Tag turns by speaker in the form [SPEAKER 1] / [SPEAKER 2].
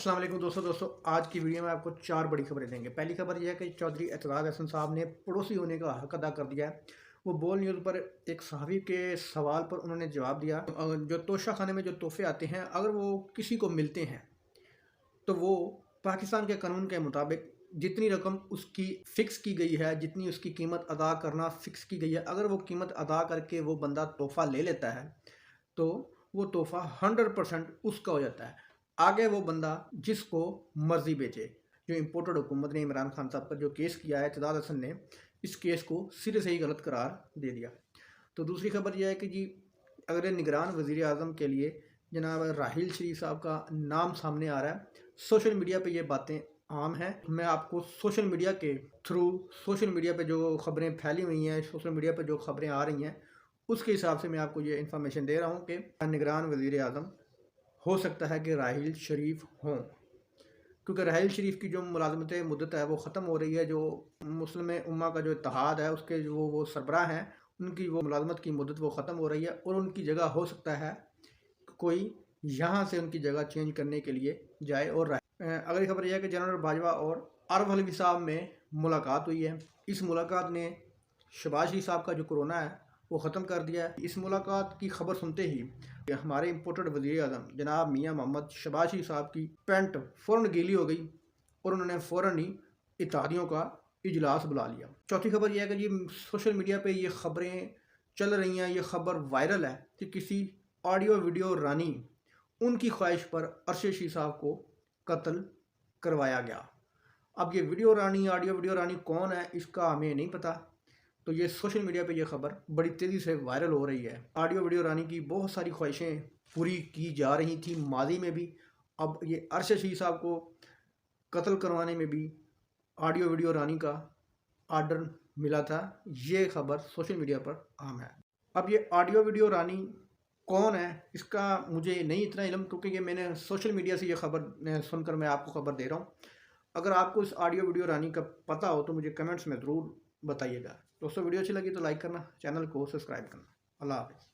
[SPEAKER 1] अस्सलाम वालेकुम दोस्तों आज की वीडियो में आपको 4 बड़ी खबरें देंगे। पहली खबर यह है कि चौधरी एतजाज़ अहसन साहब ने पड़ोसी होने का हक अदा कर दिया है। वो बोल न्यूज़ पर एक सहाफ़ी के सवाल पर उन्होंने जवाब दिया, जो तोशा खाने में जो तोहफ़े आते हैं अगर वो किसी को मिलते हैं तो वो पाकिस्तान के कानून के मुताबिक जितनी रकम उसकी फ़िक्स की गई है, जितनी उसकी कीमत अदा करना फ़िक्स की गई है, अगर वो कीमत अदा करके वो बंदा तोहफ़ा ले लेता है तो वो तोहफ़ा 100% उसका हो जाता है। आगे वो बंदा जिसको मर्ज़ी बेचे। जो इम्पोर्टेड हुकूमत ने इमरान खान साहब पर जो केस किया है, एतजाज़ हसन ने इस केस को सिरे से ही गलत करार दे दिया। तो दूसरी खबर यह है कि जी अगले निगरान वज़ीर आज़म के लिए जनाब राहील शरीफ साहब का नाम सामने आ रहा है। सोशल मीडिया पे ये बातें आम हैं। मैं आपको सोशल मीडिया के थ्रू, सोशल मीडिया पे जो खबरें फैली हुई हैं, सोशल मीडिया पे जो खबरें आ रही हैं, उसके हिसाब से मैं आपको ये इन्फॉर्मेशन दे रहा हूँ कि निगरान वज़ीर आज़म हो सकता है कि राहील शरीफ हों, क्योंकि राहील शरीफ की जो मुलाजमत मुद्दत है वो ख़त्म हो रही है। जो मुस्लिम उम्मा का जो इत्तेहाद है उसके जो वो सरबराह हैं, उनकी वो मुलाजमत की मुद्दत वो ख़त्म हो रही है और उनकी जगह हो सकता है कोई यहाँ से उनकी जगह चेंज करने के लिए जाए। और अगली खबर यह है कि जनरल बाजवा और आरफ अलवी साहब में मुलाकात हुई है। इस मुलाकात ने शहबाज शरीफ साहब का जो कोरोना है वो ख़त्म कर दिया है। इस मुलाकात की खबर सुनते ही हमारे इम्पोर्टेड वज़ीर आज़म जनाब मियाँ मोहम्मद शहबाज शरीफ साहब की पैंट फ़ौरन गीली हो गई और उन्होंने फ़ौरन ही इत्तेहादियों का इजलास बुला लिया। चौथी खबर यह है कि जी सोशल मीडिया पे ये खबरें चल रही हैं, ये खबर वायरल है कि किसी ऑडियो वीडियो रानी उनकी ख्वाहिश पर अरशद शीह साहब को कत्ल करवाया गया। अब ये वीडियो रानी, ऑडियो वीडियो रानी कौन है इसका हमें नहीं पता। तो ये सोशल मीडिया पे ये खबर बड़ी तेज़ी से वायरल हो रही है। ऑडियो वीडियो रानी की बहुत सारी ख्वाहिशें पूरी की जा रही थी माजी में भी। अब ये अरशद शीह साहब को कत्ल करवाने में भी ऑडियो वीडियो रानी का आर्डर मिला था। ये खबर सोशल मीडिया पर आम है। अब ये ऑडियो वीडियो रानी कौन है इसका मुझे नहीं इतना इल्म, क्योंकि ये मैंने सोशल मीडिया से ये खबर सुनकर मैं आपको खबर दे रहा हूँ। अगर आपको इस ऑडियो वीडियो रानी का पता हो तो मुझे कमेंट्स में ज़रूर बताइएगा। दोस्तों वीडियो अच्छी लगी तो लाइक करना, चैनल को सब्सक्राइब करना। अल्लाह हाफ़िज़।